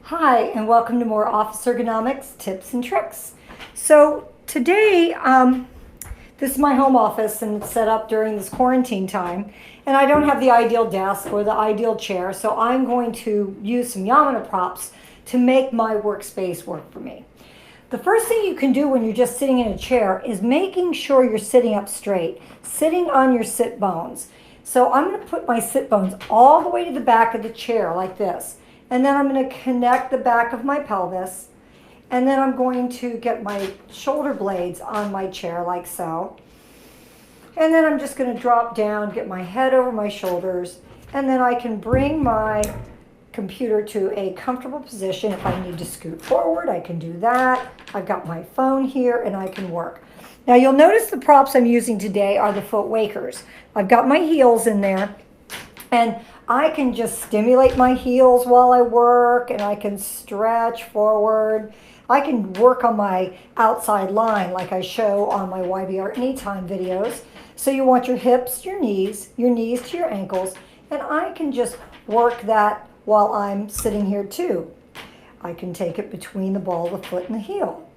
Hi, and welcome to more Office Ergonomics tips and tricks. So today, this is my home office and it's set up during this quarantine time, and I don't have the ideal desk or the ideal chair, so I'm going to use some Yamuna props to make my workspace work for me. The first thing you can do when you're just sitting in a chair is making sure you're sitting up straight, sitting on your sit bones. So I'm going to put my sit bones all the way to the back of the chair like this. And then I'm going to connect the back of my pelvis. And then I'm going to get my shoulder blades on my chair like so. And then I'm just going to drop down, get my head over my shoulders. And then I can bring my computer to a comfortable position. If I need to scoot forward, I can do that. I've got my phone here and I can work. Now you'll notice the props I'm using today are the Foot Wakers. I've got my heels in there, and I can just stimulate my heels while I work, and I can stretch forward. I can work on my outside line like I show on my YBR Anytime videos. So you want your hips to your knees to your ankles, and I can just work that while I'm sitting here too. I can take it between the ball of the foot and the heel,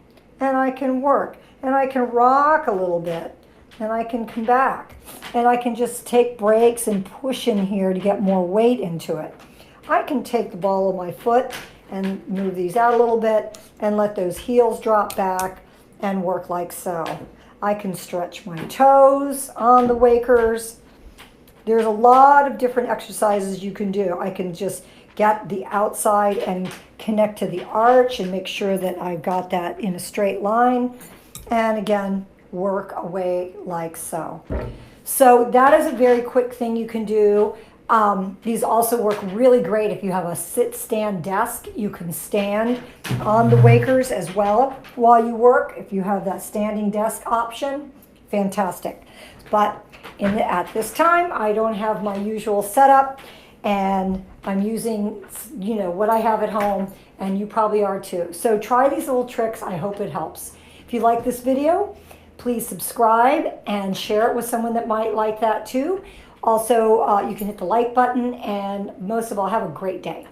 and I can work, and I can rock a little bit, and I can come back, and I can just take breaks and push in here to get more weight into it. I can take the ball of my foot and move these out a little bit and let those heels drop back and work like so. I can stretch my toes on the wakers. There's a lot of different exercises you can do. I can just get the outside and connect to the arch and make sure that I've got that in a straight line. And again, work away like so. So that is a very quick thing you can do. These also work really great if you have a sit-stand desk. You can stand on the wakers as well while you work. If you have that standing desk option, fantastic. But at this time, I don't have my usual setup, and I'm using, what I have at home, and you probably are too. So try these little tricks. I hope it helps. If you like this video, please subscribe and share it with someone that might like that too. Also, you can hit the like button, and most of all, have a great day.